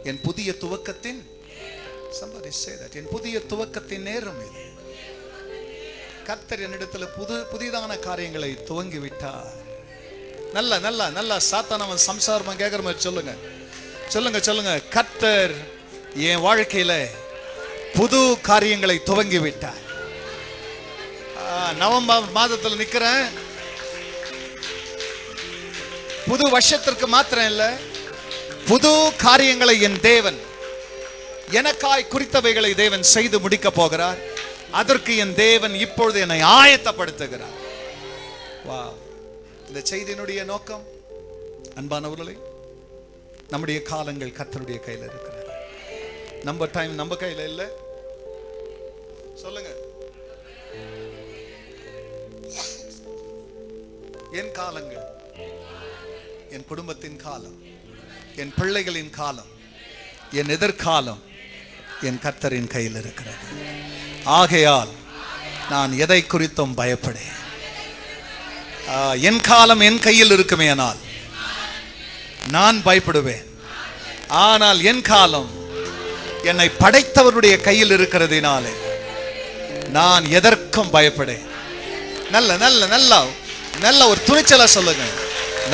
என் புதிய துவக்கத்தின் somebody say that என் புதிய துவக்கத்தின் நேரம் இது. கர்த்தர் என்னிடத்துல புதிதான காரியங்களை துவங்கி விட்டார். நல்ல நல்ல நல்ல சாத்தானவன் சம்சாரமா கேட்கிற மாதிரி சொல்லுங்க சொல்லுங்க சொல்லுங்க. கர்த்தர் என் வாழ்க்கையில புது காரியங்களை துவங்கி விட்டார். நவம்பர் மாதத்தில் நிக்கிறேன். புது வருஷத்திற்கு மாத்திரம் இல்ல, புது காரியங்களை என் தேவன் எனக்காய் குறித்தவைகளை தேவன் செய்து முடிக்க போகிறார். அதற்கு என் தேவன் இப்பொழுது என்னை ஆயத்தப்படுத்துகிறார். வா, இந்த செய்தியினுடைய நோக்கம் அன்பானவர்களே, நம்முடைய காலங்கள் கர்த்தருடைய கையில் இருக்கிறது. நம்ம டைம் நம்ம கையில் இல்லை. சொல்லுங்க. என் காலங்கள், என் குடும்பத்தின் காலம், என் பிள்ளைகளின் காலம், என் எதிர்காலம் என் கர்த்தரின் கையில் இருக்கிறது. ஆகையால் நான் எதை குறித்தும் பயப்படேன். என் காலம் என் கையில் இருக்குமேனால் நான் பயப்படுவேன். ஆனால் என் காலம் என்னை படைத்தவருடைய கையில் இருக்கிறதினாலே நான் எதற்கும் பயப்படேன். நல்ல நல்ல நல்ல நல்ல ஒரு துணிச்சலா சொல்லுங்க.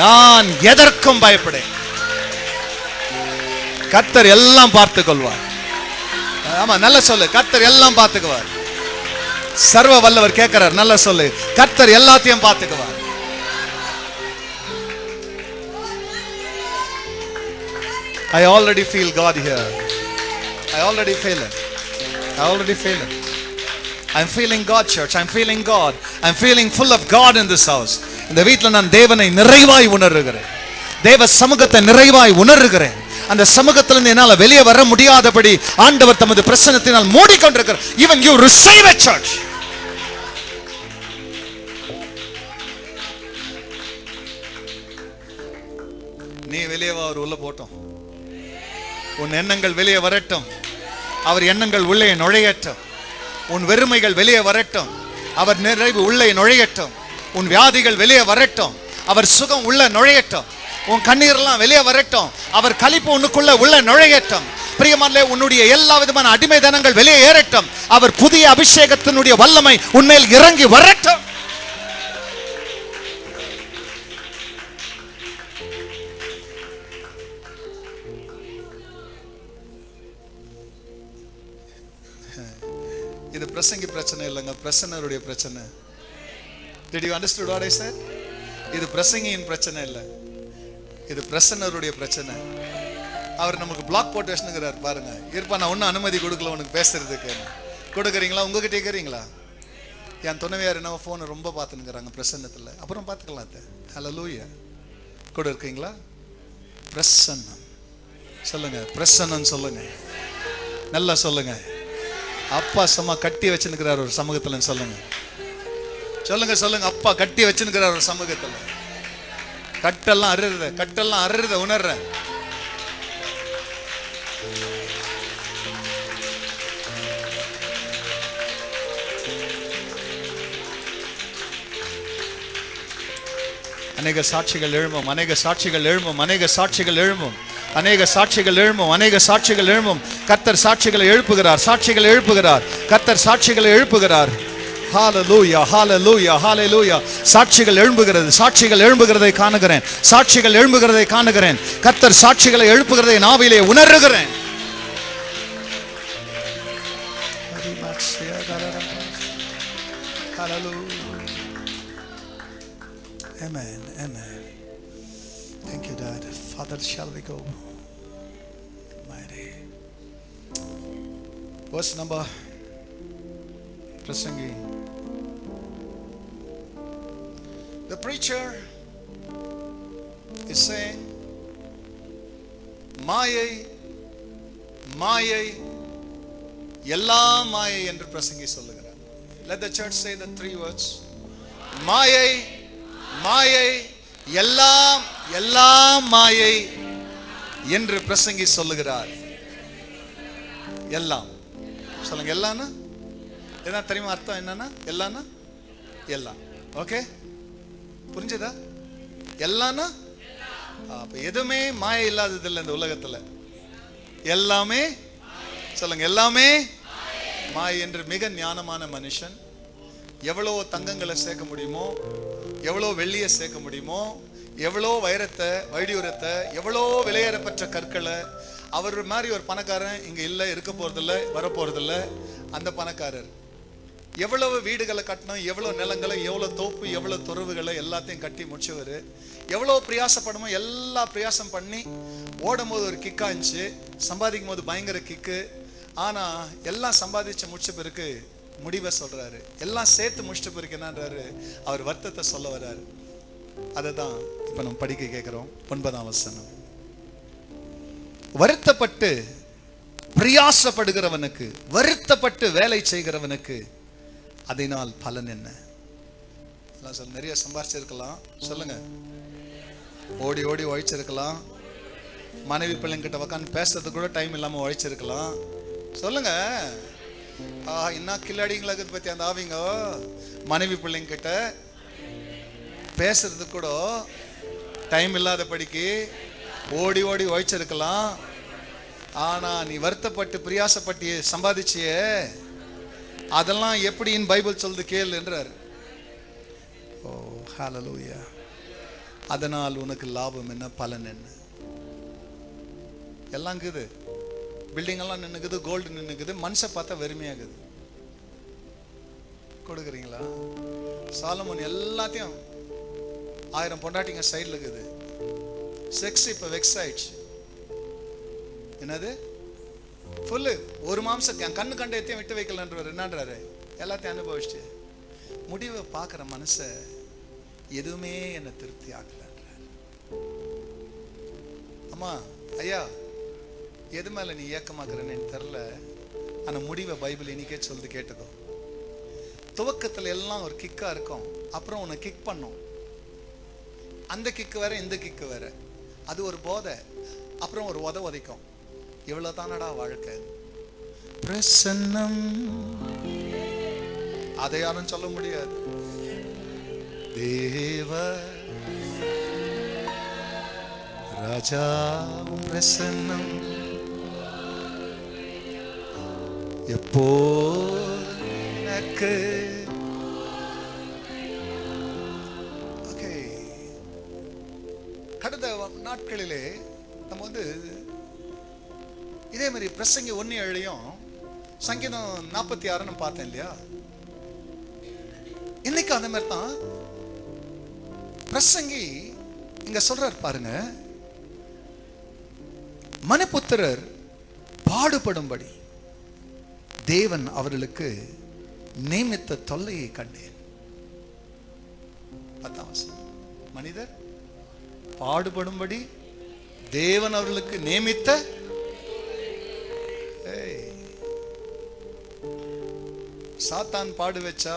நான் எதற்கும் பயப்படேன். கர்த்தர் எல்லாம் பார்த்துக் கொள்வார். ஆமா, நல்ல சொல்லு. கர்த்தர் எல்லாம் பார்த்துக்குவார். சர்வ வல்லவர் கேட்கிறார். நல்ல சொல்லு. கர்த்தர் எல்லாத்தையும் பார்த்துக்குவார். I already feel God here. I already feel it. I already feel it. I'm feeling God, church. I'm feeling God. I'm feeling full of God in this house. இந்த வீட்டில் நான் தேவனை நிறைவாய் உணர்கிறேன். தேவ சமூகத்தை நிறைவாய் உணர்கிறேன். அந்த சமூகத்திலிருந்து என்னால் வெளியே வர முடியாதபடி ஆண்டவர் தமது பிரசன்னத்தினால் மூடிக்கொண்டிருக்கிறார். Even you receive it, church. நீ வெளியே வா, அவர் உள்ள போட்டோம். உன் எண்ணங்கள் வெளியே வரட்டும். அவர் எண்ணங்கள் உள்ளே நுழையட்டும். உன் வெறுமைகள் வெளியே வரட்டும். அவர் நிறைவு உள்ளே நுழையட்டும். உன் வியாதிகள் வெளியே வரட்டும். அவர் சுகம் உள்ள நுழையட்டும். உன் கண்ணீரெல்லாம் வெளியே வரட்டும். அவர் களிப்பு உன்னுக்குள்ள உள்ள நுழையட்டும். பிரியமானே, உன்னுடைய எல்லா விதமான அடிமைதனங்கள் வெளியே ஏறட்டும். அவர் புதிய அபிஷேகத்தினுடைய வல்லமை உன்மேல் இறங்கி வரட்டும். இது பிரசங்கி பிரச்சனை இல்லைங்க, பிரசன்னருடைய பிரச்சனை. Did you understand what I said? இது பிரசங்கியின் பிரச்சனை இல்லை, இது பிரசன்னருடைய பிரச்சனை. அவர் நமக்கு பிளாக் போட்டு வச்சுக்கிறார். பாருங்க, இருப்பா நான் ஒன்றும் அனுமதி கொடுக்கல உனக்கு பேசுறதுக்கு. கொடுக்குறீங்களா? உங்ககிட்ட கேட்குறீங்களா? என் துணைவியார் என்ன ஃபோனை ரொம்ப பார்த்துன்னுக்குறாங்க பிரசன்னத்தில். அப்புறம் பார்த்துக்கலாம். ஹல்லேலூயா. கூட இருக்கீங்களா? பிரசன்னம் சொல்லுங்க. பிரசன்னம் சொல்லுங்க. நல்லா சொல்லுங்க. அப்பா சும்மா கட்டி வச்சுன்னுக்கிறார் ஒரு சமூகத்தில். சொல்லுங்க சொல்லுங்க சொல்லுங்க. அப்பா கட்டி வச்சுன்னுக்கிறார் ஒரு சமூகத்தில். கட்டெல்லாம் அறுத, கட்டெல்லாம் அறுத உணர்ற. அநேக சாட்சிகள் எழும்பும், அநேக சாட்சிகள் எழும்பும், அநேக சாட்சிகள் எழும்பும், அநேக சாட்சிகள் எழும்பும், அநேக சாட்சிகள் எழும்பும். கர்த்தர் சாட்சிகளை எழுப்புகிறார், சாட்சிகளை எழுப்புகிறார். கர்த்தர் சாட்சிகளை எழுப்புகிறார். ஹல்லேலூயா, ஹல்லேலூயா, ஹல்லேலூயா. சாட்சிகள் எழும்புகிறது, சாட்சிகள் எழும்புகிறதை காணுகிறேன், சாட்சிகள் எழும்புகிறதை காணுகிறேன். கர்த்தர் சாட்சிகளை எழுப்புகிறதை நாவிலே உணர்கிறேன். Amen, amen. Thank you, Dad. Father, shall we go? Mighty. Verse number Prasangi. The preacher is saying, மாயை மாயை எல்லாம் மாயை என்று பிரசங்கி சொல்லுகிறார். Let the church say the three words. மாயை மாயை எல்லாம் எல்லாம் மாயை என்று பிரசங்கி சொல்லுகிறார். எல்லாம் சொல்லுங்க. எல்லாம்னா என்ன தெரியுமா? அர்த்தம் என்னன்னா எல்லாம்னா எல்லாம். ஓகே, புரிஞ்சுதா? எல்லாம்னா அப்ப எதுவுமே மாயை இல்லாதது இல்லை இந்த உலகத்துல. எல்லாமே சொல்லுங்க, எல்லாமே மாயை என்று மிக ஞானமான மனுஷன் எவ்வளோ தங்கங்களை சேர்க்க முடியுமோ, எவ்வளோ வெள்ளியை சேர்க்க முடியுமோ, எவ்வளோ வைரத்தை வைடூரத்தை, எவ்வளோ விலையேறப்பட்ட கற்களை, அவர் மாதிரி ஒரு பணக்காரன் இங்கே இல்லை, இருக்க போறதில்ல, வரப்போறதில்ல. அந்த பணக்காரர் எவ்வளவு வீடுகளை கட்டணும், எவ்வளோ நிலங்களை, எவ்வளோ தோப்பு, எவ்வளோ துறவுகளை எல்லாத்தையும் கட்டி முடிச்சவர், எவ்வளோ பிரயாசப்படமோ எல்லா பிரயாசம் பண்ணி ஓடும் போது ஒரு கிக்கா இருந்துச்சு, சம்பாதிக்கும் போது பயங்கர கிக்கு. ஆனால் எல்லாம் சம்பாதிச்சு முடிச்ச பிறகு முடிவை சொல்றாரு, எல்லாம் சேர்த்து முடிச்சிட்ட பிறகு என்னன்றாரு, அவர் வருத்தத்தை சொல்ல வர்றாரு. அதை தான் இப்போ நம்ம படிக்க கேட்குறோம். 9ஆம் வசனம். வருத்தப்பட்டு பிரயாசப்படுகிறவனுக்கு, வருத்தப்பட்டு வேலை செய்கிறவனுக்கு அதனால் பலன் என்ன? சொல்ல, நிறைய சம்பாதிச்சிருக்கலாம், சொல்லுங்க, ஓடி ஓடி உழைச்சிருக்கலாம், மனைவி பிள்ளைங்கிட்ட உட்காந்து பேசுறதுக்கு கூட டைம் இல்லாமல் உழைச்சிருக்கலாம், சொல்லுங்க. என்ன கில்லாடிங்களா பத்தி அந்த ஆவிங்க, மனைவி பிள்ளைங்கிட்ட பேசுறதுக்கு கூட டைம் இல்லாத படிக்கு ஓடி ஓடி உழைச்சிருக்கலாம். ஆனா நீ வருத்தப்பட்டு பிரியாசப்பட்டு சம்பாதிச்சியே, அதெல்லாம் எப்படின்னு பைபிள் சொல்லுது கேள் என்றார். ஓ ஹல்லேலூயா. அதனால் உனக்கு லாபம் என்ன, பலன் என்ன? எல்லாம் இருக்குது, பில்டிங் எல்லாம் நின்னுக்குது, கோல்டு நின்னுக்குது, மனுஷ பார்த்தா வெறுமையாகுது. கொடுக்குறீங்களா? சாலமோன் எல்லாத்தையும் 1000 பொண்டாட்டிங்க சைடில் இருக்குது. செக்ஸ் இப்போ வெக்ஸ் ஆயிடுச்சு. என்னது ஃபுல்லு ஒரு மாம்சம் என் கண்ணு கண்ட எத்தையும் விட்டு வைக்கலன்றவர் என்னன்றாரு, எல்லாத்தையும் அனுபவிச்சுட்டு முடிவை பார்க்குற மனச எதுவுமே என்னை திருப்தி ஆக்கலன்றார். அம்மா ஐயா, எது மேலே நீ ஏக்கமாக்குறன்னு எனக்கு தெரில, ஆனால் முடிவை பைபிள் இன்னைக்கே சொல்லுது, கேட்டுக்கோ. துவக்கத்தில் எல்லாம் ஒரு கிக்காக இருக்கும், அப்புறம் உன்னை கிக் பண்ணும். அந்த கிக்கு வேற, இந்த கிக்கு வேற, அது ஒரு போதை, அப்புறம் ஒரு உதைக்கும். இவ்வளோ தானடா வாழ்க்கை. பிரசன்னம், அதை யாரும் சொல்ல முடியாது. தேவ ராஜா பிரசன்னம் எப்போ எனக்கு. கடந்த நாட்களிலே நம்ம இதே மாதிரி பிரசங்கி 1:7 சங்கீதம் 46 பார்த்தேன் இல்லையா? இன்னைக்கு அந்த மாதிரி தான் பிரசங்கி இங்க சொல்றார் பாருங்க, மனுபுத்திரர் பாடுபடும்படி தேவன் அவர்களுக்கு நியமித்த தொல்லையை கண்டேன். 10ஆம் வசனம். மனிதர் பாடுபடும்படி தேவன் அவர்களுக்கு நியமித்த, சாத்தான் பாடு வச்சா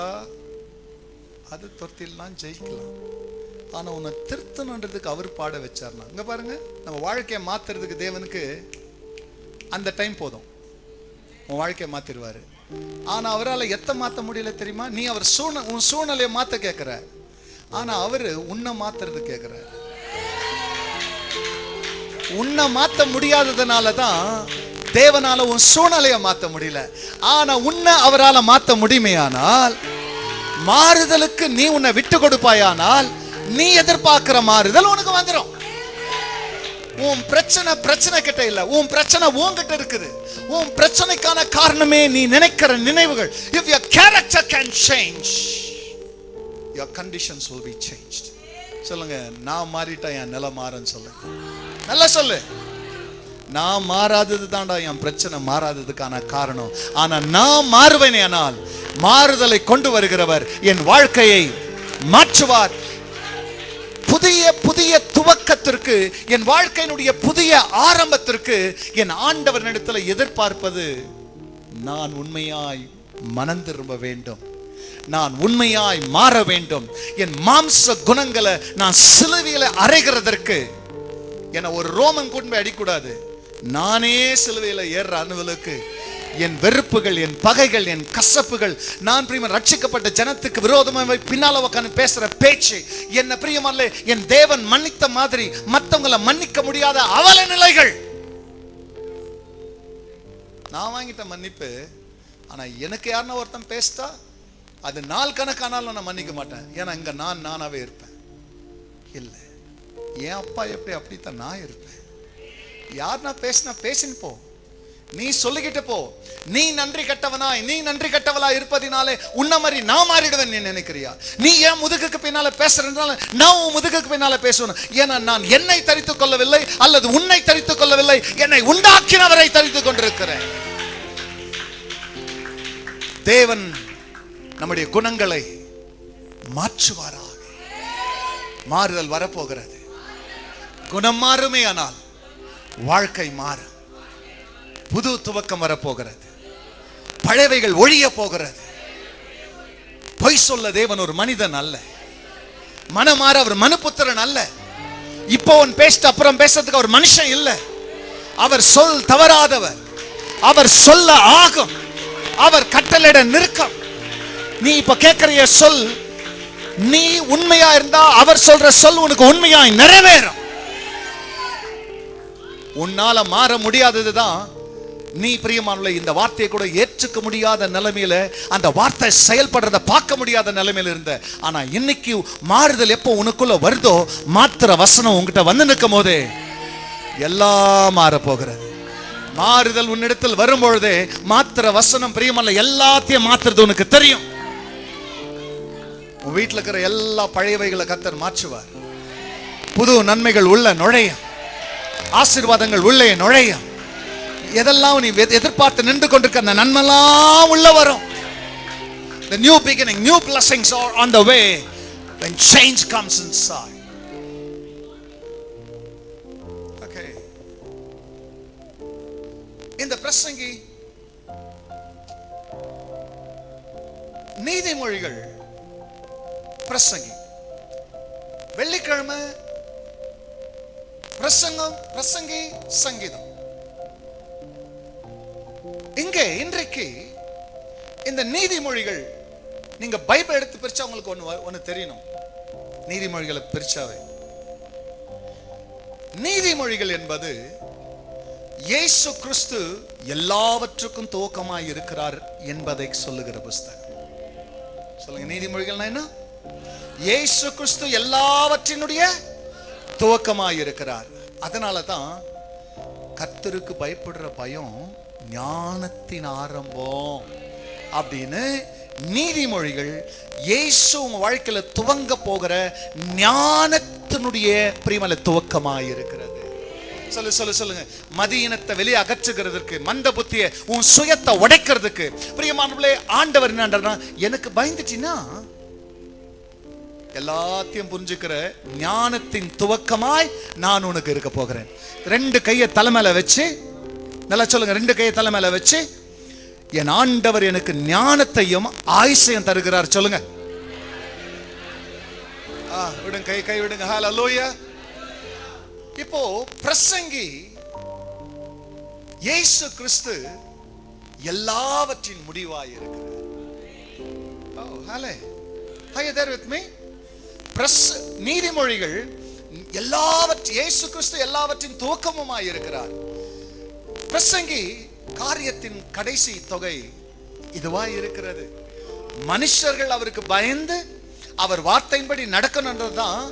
அது தொத்திலாம் ஜெயிக்கலாம். ஆனா உன்னை திருத்தணுன்றதுக்கு அவர் பாட வச்சார்னா, இங்க பாருங்க, நம்ம வாழ்க்கையை மாத்துறதுக்கு தேவனுக்கு அந்த டைம் போதும், உன் வாழ்க்கையை மாத்திடுவாரு. ஆனா அவரால் எத்த மாத்த முடியல தெரியுமா? நீ அவர் உன் சூழ்நிலையை மாத்த கேட்கிற, ஆனா அவரு உன்னை மாத்துறது கேட்கிறார். உன்னை மாத்த முடியாததுனால தான் தேவனால உன் சூழ்நிலையை மாத்த முடியல. ஆனா உன்னை அவரால் மாத்த முடியுமையானால், மாறுதலுக்கு நீ உன்னை விட்டு கொடுப்பாயானால், நீ எதிர்பார்க்கிற மாறுதல் உனக்கு வந்துடும். உன் பிரச்சனை கிட்ட இல்ல, உன் பிரச்சனை உன்கிட்ட இருக்குது. உன் பிரச்சனைக்கான காரணமே நீ நினைக்கிற நினைவுகள். If your character can change, your conditions will be changed. சொல்லுங்க, நான் மாறிட்டா என் நிலை மாறுன்னு சொல்லுங்க. நல்லா சொல்லு. நான் மாறாதது தான்டா என் பிரச்சனை மாறாததுக்கான காரணம். ஆனா நான் மாறுவேனே, ஆனால் மாறுதலை கொண்டு வருகிறவர் என் வாழ்க்கையை மாற்றுவார். புதிய புதிய துவக்கத்திற்கு, என் வாழ்க்கையினுடைய புதிய ஆரம்பத்திற்கு என் ஆண்டவரிடத்தில் எதிர்பார்ப்பது, நான் உண்மையாய் மனம் திரும்ப வேண்டும், நான் உண்மையாய் மாற வேண்டும். என் மாம்ச குணங்களை நான் சிலுவையில அறைகிறதற்கு என ஒரு ரோமன் கொண்டு போய் அடிக்கூடாது. நானே சிலுவையில ஏறுற அனுவலுக்கு என் வெறுப்புகள், என் பகைகள், என் கசப்புகள், நான் பிரியமான ரட்சிக்கப்பட்ட ஜனத்துக்கு விரோதமாக பின்னால உட்கார்ந்து பேசுற பேச்சு, என்ன பிரியமல்ல, என் தேவன் மன்னித்த மாதிரி மற்றவங்களை மன்னிக்க முடியாத அவல நிலைகள், நான் வாங்கிட்ட மன்னிப்பு. ஆனா எனக்கு யாருன்னா ஒருத்தன் பேசிட்டா அது நாள் கணக்கானாலும் நான் மன்னிக்க மாட்டேன். ஏன்னா இங்க நான் நானாவே இருப்பேன். இல்லை, என் அப்பா எப்படி அப்படித்தான் நான் இருப்பேன். யாருன்னா பேசினா பேசின்னு போ, நீ சொல்லிக்கிட்டு போ. நீ நன்றி கட்டவளா இருப்பதினாலே உன்ன மாதிரி நான் மாறிடுவேன் நீ நினைக்கிறியா? நீ ஏன் முதுகுக்கு பின்னால பேசுறதுனால நான் உன் முதுகுக்கு பின்னால பேசுவேன். ஏன்னா நான் என்னை தரித்துக் கொள்ளவில்லை, அல்லது உன்னை தரித்துக் கொள்ளவில்லை, என்னை உண்டாக்கினவரை தரித்துக் கொண்டிருக்கிறேன். தேவன் நம்முடைய குணங்களை மாற்றுவாராக. மாறுதல் வரப்போகிறது. குணம் மாறுமே ஆனால் வாழ்க்கை மாறும். புது துவக்கம் வரப்போகிறது. பழையவைகள் ஒழிய போகிறது. பொய் சொல்ல தேவன் ஒரு மனிதன் அல்ல. மனமாற அவர் மனுபுத்திரன் அல்ல. இப்போ அவன் பேசிட்டு அப்புறம் பேசுறதுக்கு அவர் மனுஷன் இல்ல. அவர் சொல் தவறாதவர். அவர் சொல்ல ஆகும். அவர் கட்டளையிட நிற்கும். நீ இப்ப கேட்கிற சொல், நீ உண்மையா இருந்தா அவர் சொல்ற சொல் உனக்கு உண்மையாய் நிறைவேறும். உன்னால மாற முடியாததுதான் நீ பிரியமானவர்களே இந்த வார்த்தையை கூட ஏற்றுக்க முடியாத நிலைமையில, அந்த வார்த்தை செயல்படுறத பார்க்க முடியாத நிலைமையில இருந்த. ஆனா இன்னைக்கு மாறுதல் எப்போ உனக்குள்ள வருதோ, மாத்திர வசனம் உங்ககிட்ட வந்து நிற்கும் போதே எல்லாம் மாற போகிறது. மாறுதல் உன்னிடத்தில் வரும்பொழுதே மாத்திர வசனம் பிரியமல்ல எல்லாத்தையும் மாத்துறது உனக்கு தெரியும். உன் வீட்டில் இருக்கிற எல்லா பழையவைகளை கர்த்தர் மாற்றுவார். புது நன்மைகள் உள்ள நுழையும். ஆசீர்வாதங்கள் உள்ளே நுழையும். எதெல்லாம் நீ எதிர்பார்த்து நின்று கொண்டிருக்க அந்த நன்மைலாம் உள்ள வரும். The new beginning, new blessings are on the way when change comes inside. Okay. இந்த பிரசங்கி நீதிமொழிகள் பிரசங்கி வெள்ளிக்கிழமை பிரசங்கி சங்கீதம். இங்கே இன்றைக்கு இந்த நீதிமொழிகள் நீங்க பைபிள் எடுத்து பிரிச்சா உங்களுக்கு ஒண்ணு தெரியணும். நீதிமொழிகளை பிரிச்சாவே நீதிமொழிகள் என்பது இயேசு கிறிஸ்து எல்லாவற்றுக்கும் துவக்கமாய் இருக்கிறார் என்பதை சொல்லுகிற புஸ்தகம். சொல்லுங்க, நீதிமொழிகள்னா என்ன? இயேசு கிறிஸ்து எல்லாவற்றினுடைய துவக்கமாய் இருக்கிறார். அதனால தான் கர்த்தருக்கு பயப்படுற பயம் ஞானத்தின் ஆரம்பம் அப்படின்னு நீதிமொழிகள் இயேசு உங்க வாழ்க்கையில துவங்க போகிற ஞானத்தினுடைய பிரியமல துவக்கமாய் இருக்கிறது. சொல்லுங்க. மதியினத்தை வெளியே அகற்றுகிறதுக்கு, மந்த புத்தியை உன் சுயத்தை உடைக்கிறதுக்கு பிரியமானவர்களே ஆண்டவர் என்னன்றா, எனக்கு பயந்துச்சின்னா எல்லாத்தையும் புரிஞ்சுக்கிற ஞானத்தின் துவக்கமாய் நான் உனக்கு இருக்க போகிறேன். ரெண்டு கையை தலைமையில வச்சு நல்லா சொல்லுங்க. ரெண்டு கையை தலைமையில வச்சு, என் ஆண்டவர் எனக்கு ஞானத்தையும் ஆயுசையும் தருகிறார். சொல்லுங்க. விடுங்க, கை விடுங்க. ஹல்லேலூயா. இப்போ பிரசங்கி இயேசு கிறிஸ்து எல்லாவற்றின் முடிவாய் இருக்கிறார். Are you there with me? நீதிமொழிகள் இயேசு கிறிஸ்து எல்லாவற்றின் துவக்கமுமாய் இருக்கிறார். பிரசங்கி காரியத்தின் கடைசி தொகை இதுவாய் இருக்கிறது. மனுஷர்கள் அவருக்கு பயந்து அவர் வார்த்தையின்படி நடக்கணும்ன்றதுதான்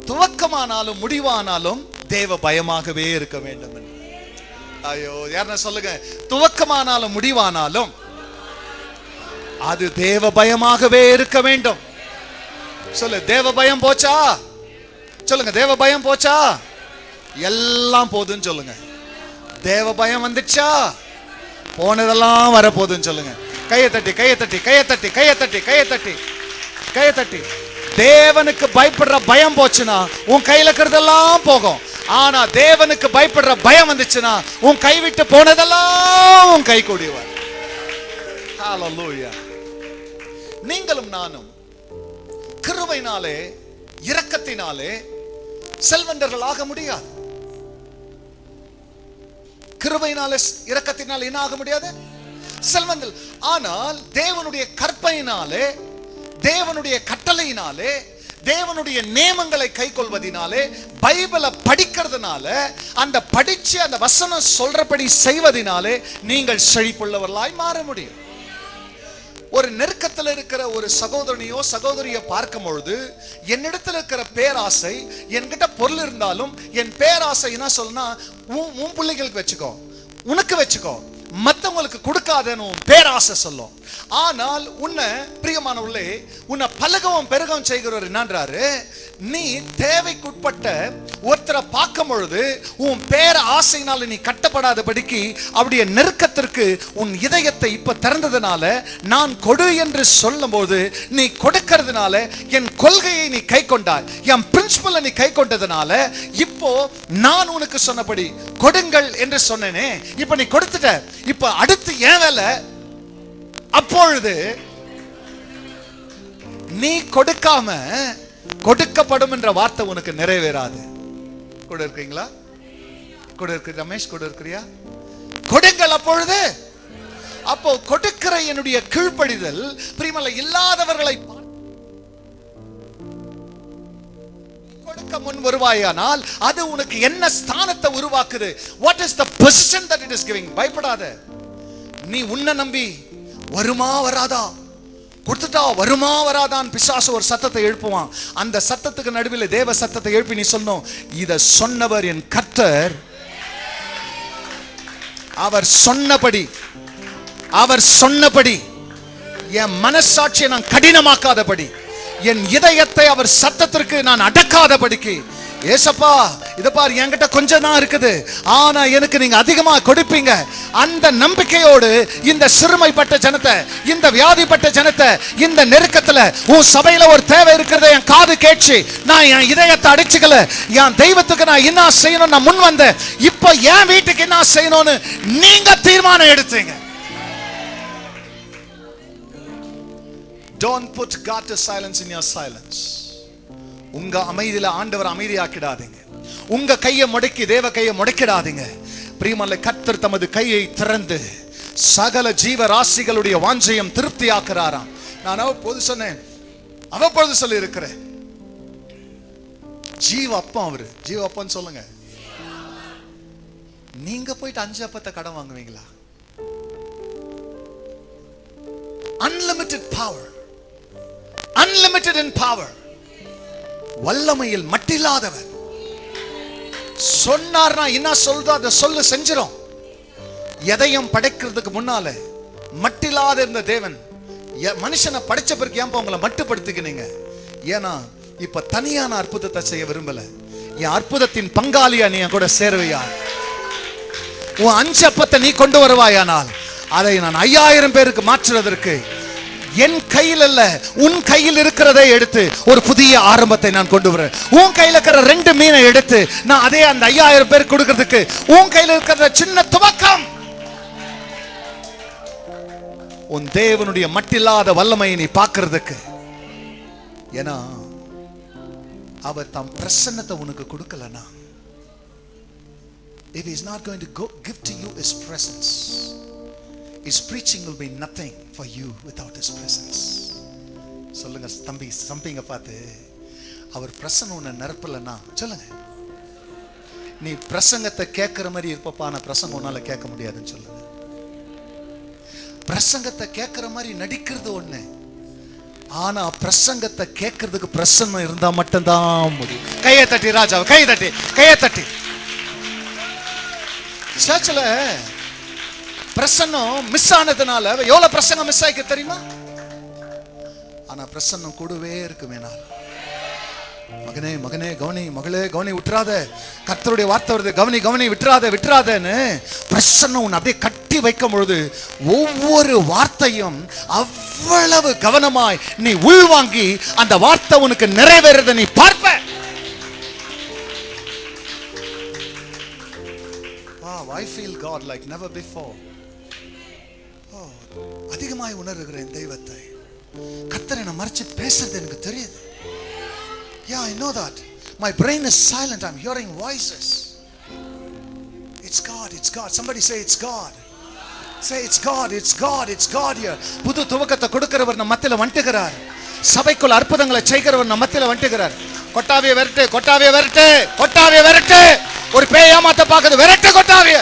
துவக்கமானாலும் முடிவானாலும் தேவ பயமாகவே இருக்க வேண்டும். ஐயோ, யாருன்னா சொல்லுங்க. துவக்கமானாலும் முடிவானாலும் அது தேவ பயமாகவே இருக்க வேண்டும். சொல்லு, தேவ பயம் போச்சா? சொல்லுங்க, தேவ பயம் போச்சா? எல்லாம் போதுன்னு சொல்லுங்க. தேவ பயம் வந்துச்சா? போனதெல்லாம் வர போதுன்னு சொல்லுங்க. கையை தட்டி தேவனுக்கு பயப்படுற பயம் போச்சுன்னா உன் கையில இருக்கிறதெல்லாம் போகும். ஆனா தேவனுக்கு பயப்படுற பயம் வந்துச்சுன்னா உன் கை விட்டு போனதெல்லாம் உன் கை கூடியவர். ஹல்லேலூயா. நீங்களும் நானும் கிருபையினாலே இரக்கத்தினாலே செல்வந்தர்கள் ஆக முடியாது. கிருபையினாலே இரக்கத்தினாலே என்ன ஆக முடியாது? செல்வந்தர்கள். ஆனால் தேவனுடைய கற்பனையினாலே, தேவனுடைய கட்டளையினாலே, தேவனுடைய நியமங்களை கைக்கொள்வதினாலே, பைபிளை படிக்கிறதுனால, அந்த படிச்சு அந்த வசனம் சொல்றபடி செய்வதினாலே நீங்கள் செழிப்புள்ளவர்களாய் மாற முடியும். ஒரு நெருக்கத்தில் இருக்கிற ஒரு சகோதரனையோ சகோதரியை பார்க்கும் பொழுது, என்னிடத்தில் இருக்கிற பேராசை, என்கிட்ட பொருள் இருந்தாலும் என் பேராசை என்ன சொல்லுனா, உன் பிள்ளைகளுக்கு வச்சுக்கோ, உனக்கு வச்சுக்கோ, மற்றவங்களுக்கு கொடுக்காதன்னு பேராசை சொல்லும். ஆனால் உன்னை பிரியமானவர்களே, உன்னை பலகவும் பெருகவும் செய்கிறவர் என்னன்றாரு, நீ தேவைக்குட்பட்ட ஒருத்தரை பார்க்கும் பொழுது உன் பேர ஆசையினால நீ கட்டப்படாதபடிக்கு அவருடைய நெருக்கத்திற்கு உன் இதயத்தை இப்ப திறந்ததுனால, நான் கொடு என்று சொல்லும் போது நீ கொடுக்கிறதுனால என் கொள்கையை நீ கை கொண்டாய், என் பிரின்சிபலை நீ கை கொண்டதுனால இப்போ நான் உனக்கு சொன்னபடி கொடுங்கள் என்று சொன்னேனே, இப்ப நீ கொடுத்துட்ட, இப்ப அடுத்து ஏன் வேலை? அப்பொழுது நீ கொடுக்காம கொடுக்கப்படும் என்ற வார்த்தை உனக்கு நிறைவேறாது. கூட இருக்கீங்களா? கூட இருக்கு ரமேஷ், கூட இருக்கிறியா? கொடுங்கள் அப்பொழுது. அப்போ கொடுக்கிற என்னுடைய கீழ்ப்படிதல் பிரியமல்ல, இல்லாதவர்களை கொடுக்க முன் வருவாயானால் அது உனக்கு என்ன ஸ்தானத்தை உருவாக்குது? What is the position that it is giving? பயப்படாத. நீ உன்னை நம்பி வருமா வராதா, கொடுத்துட்டா வருமா வராதான் பிசாசு ஒரு சத்தத்தை எழுப்புவான். அந்த சத்தத்துக்கு நடுவில் தேவ சத்தத்தை எழுப்பி நீ சொன்னோம், இத சொன்னவர் என் கர்த்தர், அவர் சொன்னபடி, அவர் சொன்னபடி என் மனசாட்சியை நான் கடினமாக்காதபடி, என் இதயத்தை அவர் சத்தத்திற்கு நான் அடக்காதபடிக்கு, ஏசப்பா இத பாரு, என்கிட்ட கொஞ்சம் தான் இருக்குது, ஆனா எனக்கு நீங்க அதிகமா கொடுப்பீங்க. அந்த நம்பிக்கையோடு இந்த சிறுமைப்பட்ட ஜனத்தை, இந்த வியாதிப்பட்ட ஜனத்தை, இந்த நெருக்கத்துல உன் சபையில ஒரு தேவை இருக்கிறத என் காது கேட்சி, நான் என் இதயத்தை அடிச்சுக்கல, என் தெய்வத்துக்கு நான் என்ன செய்யணும் நான் முன் வந்தேன், இப்ப என் வீட்டுக்கு என்ன செய்யணும்னு நீங்க தீர்மானம் எடுத்தீங்க. Don't put God to silence in your silence. உங்க அமைதியில ஆண்டவர் அமைதியாக்கிடாதீங்க. உங்க கையை முடக்கி தேவ கையை முடக்கிடாதீங்க. பிரியமல்ல, கர்த்தர் தமது கையை திறந்து சகல ஜீவ ராசிகளுடைய வாஞ்சையும் திருப்தி ஆக்குறாராம். நான் அவ்வப்போது சொன்னேன், அவ்வப்போது சொல்லி இருக்கிறேன், ஜீவ அப்பா அவரு. ஜீவ அப்பான்னு சொல்லுங்க. நீங்க போயிட்டு 5 அப்பத்தை கடன் வாங்குவீங்களா? Unlimited power, unlimited in power, வல்லமையில் மட்டில்லாதவர். சொன்னார்னா என்ன சொல்றதோ அதை சொல்லு செஞ்சிரும். எதையும் படைக்கிறதுக்கு முன்னால மட்டில்லாத இருந்த தேவன் மனுஷனை படைச்ச பிறகு ஏன் உங்களை மட்டுப்படுத்திக்கினீங்க? ஏன்னா இப்ப தனியான அற்புதத்தை செய்ய விரும்பல. என் அற்புதத்தின் பங்காளியா நீ கூட சேருவையா? உன் 5 அப்பத்தை நீ கொண்டு வருவாயானால் அதை நான் 5000 பேருக்கு மாற்றுவதற்கு என் கையில் அல்ல, உன் கையில் இருக்கிறதை எடுத்து ஒரு புதிய ஆரம்பத்தை நான் கொண்டு வரேன். உன் கையில் இருக்கிற 2 மீனை எடுத்து நான் அதே அந்த 5000 பேர் கொடுக்கிறதுக்கு, உன் கையில் இருக்கிற சின்ன துவக்கம், உன் தேவனுடைய மட்டில்லாத வல்லமையை நீ பார்க்கிறதுக்கு. ஏன்னா அவர் தம் பிரசன்னத்தை உனக்கு கொடுக்கலனா, if he is not going to give to you his presence, his preaching will be nothing for you without his presence. சொல்லுங்க தம்பி, சம்பிங்க பார்த்து, அவர் பிரசன்னம் உன்னை நிரப்பலன்னா சொல்லுங்க, நீ பிரசங்கத்தை கேட்கிற மாதிரி இருப்பப்பா, நான் பிரசங்கம் உன்னால கேட்க முடியாதுன்னு சொல்லுங்க. பிரசங்கத்தை கேட்கிற மாதிரி நடிக்கிறது ஒண்ணு, ஆனா பிரசங்கத்தை கேட்கறதுக்கு பிரசன்னம் இருந்தா மட்டும்தான் முடியும். கையை தட்டி ராஜா, கையை தட்டி, கையை தட்டி. சர்ச்சில் பிரசன்னம் மிஸ் ஆனதுனால எவ்வளவு பிரசங்கம் மிஸ் ஆயிக்க தெரியுமா? ஆனா பிரசன்னம் கூடவே இருக்குமேனால், மகனே மகனே கவனி, மகளே கவனி, விட்டுறாத, கர்த்தருடைய வார்த்தை வருது, கவனி கவனி, விட்டுறாத விட்டுறாதன்னு பிரசன்னம் உன்னை அப்படியே கட்டி வைக்கும் பொழுது ஒவ்வொரு வார்த்தையும் அவ்வளவு கவனமாய் நீ உள்வாங்கி அந்த வார்த்தை உனக்கு நிறைவேறத நீ பார்ப்ப. I feel God like never before. அதிகமாய் உணர்கிறேன் தெய்வத்தை. கர்த்தர் என்னை மறைச்சு பேசுறது எனக்கு தெரியுது. Yeah, I know that. My brain is silent. I'm hearing voices. It's God, it's God. Somebody say it's God. Say it's God, it's God, it's God here. புது துவக்கத்தை கொடுக்கிறவர் நம்ம மத்தியில வந்துகிறார். சபைக்குள் அற்புதங்களை செய்கிறவர் நம்ம மத்தியில வந்துகிறார். கொட்டாவிய விரட்டு, கொட்டாவிய விரட்டு, கொட்டாவிய விரட்டு. ஒரு பேய் ஏமாத்த பாக்குது, விரட்டு கொட்டாவிய.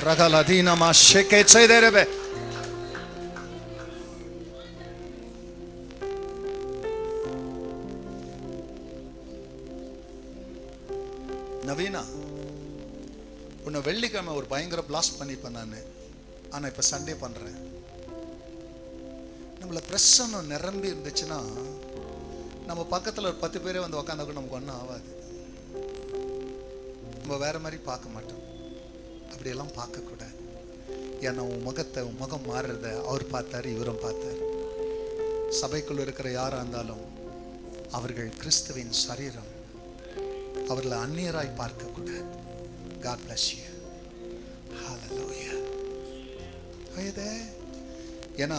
ரகலதீனமா ஷேகே செய்தேரபே. நவீனா, உன்னை வெள்ளிக்கிழமை ஒரு பயங்கர பிளாஸ்ட் பண்ணிப்பேன் நான். ஆனா இப்ப சண்டே பண்றேன். நம்மள பிரசன்னம் நிரம்பி இருந்துச்சுன்னா நம்ம பக்கத்துல ஒரு 10 பேரே வந்து உக்காந்தா கூட நமக்கு ஒன்றும் ஆகாது. நம்ம வேற மாதிரி பார்க்க மாட்டோம். அப்படியெல்லாம் பார்க்க கூடாது. ஏன்னா உன் முகம் மாறுறத அவர் பார்த்தாரு, இவரும் பார்த்தாரு. சபைக்குள்ள இருக்கிற யாரா இருந்தாலும் அவர்கள் கிறிஸ்துவின் சரீரம். அவர்களை அந்நியராய் பார்க்க கூடாது. God bless you. Hallelujah. ஏன்னா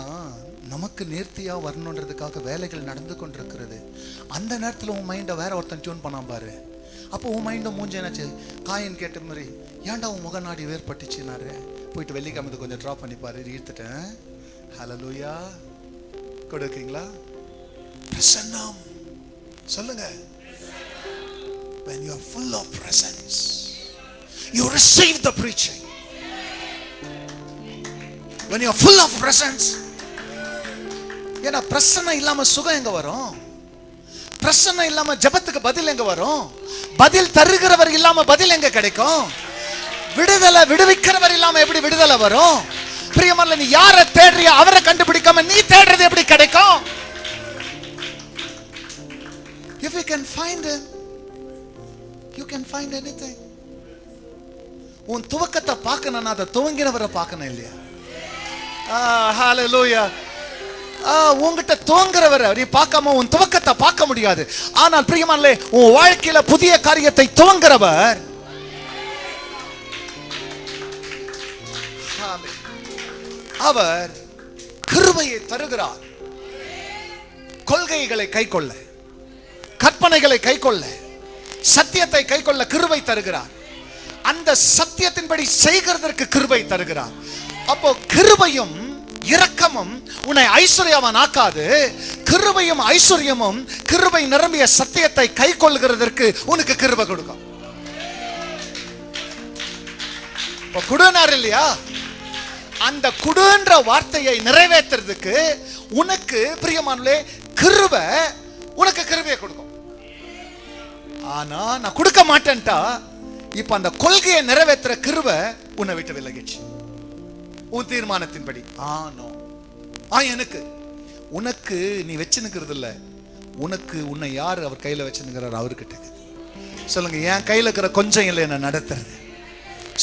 நமக்கு நேர்த்தியா வரணுன்றதுக்காக வேலைகள் நடந்து கொண்டிருக்கிறது. அந்த நேரத்தில் உன் மைண்டை வேற ஒருத்தன் டியூன் பண்ணாம பாரு. அப்போ உன் மைண்டை மூஞ்சி என்னாச்சு, காயின் கேட்ட மாதிரி ஏன்டா உன் முகநாடி வேறுபட்டுச்சுனாரு. போயிட்டு வெள்ளிக்கிழமை கொஞ்சம் ட்ரா பண்ணி பாரு, ஈர்த்துட்டேன். ஹல்லேலூயா. கொடுக்கீங்களா? பிரசன்னம் சொல்லுங்க. When you are full of presence, you receive the preaching. When you are full of presence, ஏன்னா பிரசன்னம் இல்லாம சுகம் எங்க வரும்? பிரசன்னம் இல்லாம ஜெபத்துக்கு பதில் எங்க வரும்? பதில் தருகிறவர் இல்லாம பதில் எங்க கிடைக்கும்? விடுதலை விடுவிக்கிறவர் இல்லாம எப்படி விடுதலை வரும்? பிரியமான, நீ யாரை தேடுறிய அவரை கண்டுபிடிக்காம நீ தேடுறது எப்படி கிடைக்கும்? If you can find him, you can find anything. உன் துவக்கத்தை பார்க்கணும், அதை துவங்கினவரை பார்க்கணும் இல்லையா? ஹalleluya. உன்கிட்ட துவங்குறவரை நீ பார்க்காம உன் துவக்கத்தை பார்க்க முடியாது. ஆனால் பிரியமானே, உன் வாழ்க்கையில புதிய காரியத்தை துவங்குறவர் அவர் கிருபையை தருகிறார். கொள்கைகளை கைக்கொள்ள, கற்பனைகளை கைக்கொள்ள, சத்தியத்தை கைக்கொள்ள கிருபை தருகிறார். அந்த சத்தியத்தின்படி செய்கிறதற்கு கிருபை தருகிறார். அப்போ கிருபையும் இரக்கமும் உன்னை ஐஸ்வர்யவான் ஆக்காது. கிருபையும் ஐஸ்வர்யமும் கிருபை நிரம்பிய சத்தியத்தை கைக்கொள்கிறதற்கு உனக்கு கிருபை கொடுக்கும். குடுனார் இல்லையா? அந்த குடுன்ற வார்த்தையை நிறைவேற்றுறதுக்கு உனக்கு பிரியமானே கிருபை உனக்கு கிருபையை கொடுக்கும். ஆனா நான் கொடுக்க மாட்டேன்டா, இப்ப அந்த கொள்கையை நிறைவேற்ற கிருபை உன்னை விட்டு விலகிச்சு. உன் தீர்மானத்தின்படி எனக்கு உனக்கு நீ வச்சுனுக்கிறது இல்ல, உனக்கு உன்னை யாரு அவர் கையில வச்சுனுக்கிறார் அவர்கிட்ட சொல்லுங்க. என் கையில இருக்கிற கொஞ்சம் இல்லை என்ன நடத்துறது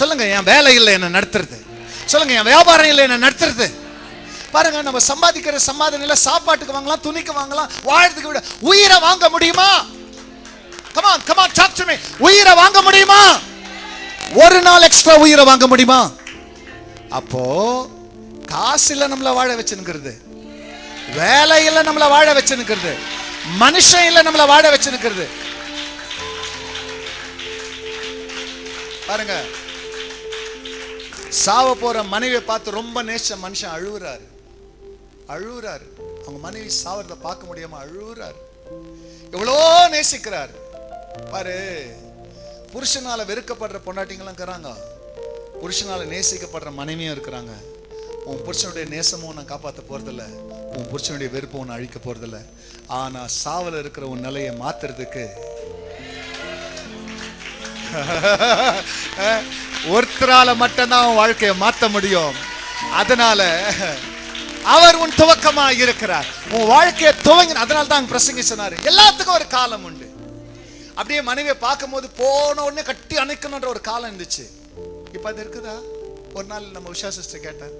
சொல்லுங்க. என் வேலை இல்லை என்ன நடத்துறது சொல்லுங்க. என் வியாபாரம் இல்லை என்ன நடத்துறது. பாருங்க, நம்ம சம்பாதிக்கிற சம்பாதனையில சாப்பாட்டுக்கு வாங்கலாம், துணிக்கு வாங்கலாம், வாழ்றதுக்கு விட உயிரை வாங்க முடியுமா? Come on, come on, talk to me. உயிரை வாங்க முடியுமா? ஒரு நாள் எக்ஸ்ட்ரா உயிரை வாங்க முடியுமா? அப்போ காசுல நம்மள வாழ வச்சுனுக்கிறது, வேலையில நம்மள வாழ வச்சுனுக்கிறது, மனுஷன் இல்ல நம்மள வாழ வச்சுனுக்கிறது. பாருங்க, சாவ போற மனைவியை பார்த்து ரொம்ப நேச மனுஷன் அழுவுறாரு. அவங்க மனைவி சாவறத பார்க்க முடியாம அழுவுறாரு. எவ்வளோ நேசிக்கிறார் பாரு. புருஷனால வெறுக்கப்படுற பொண்டாட்டிங்களும் இருக்கிறாங்க, புருஷனால நேசிக்கப்படுற மனைவியும் இருக்கிறாங்க. உன் புருஷனுடைய நேசமும் நான் காப்பாற்ற போறதில்ல, உன் புருஷனுடைய வெறுப்பும் உன்னை அழிக்க போறதில்ல. ஆனா சாவல இருக்கிற உன் நிலையை மாத்துறதுக்கு ஒருத்தரால மட்டும்தான் உன் வாழ்க்கையை மாற்ற முடியும். அதனால அவர் உன் துவக்கமா இருக்கிறார். உன் வாழ்க்கையை துவங்க. அதனால தான் பிரசங்கி சொன்னாரு, எல்லாத்துக்கும் ஒரு காலம் உண்டு. அப்படியே மனைவியை பார்க்கும் போது போன உடனே கட்டி அணைக்கணுன்ற ஒரு காலம் இருந்துச்சு. இப்ப அது இருக்குதா? ஒரு நாள் நம்ம உஷா சிஸ்டர் கேட்டேன்,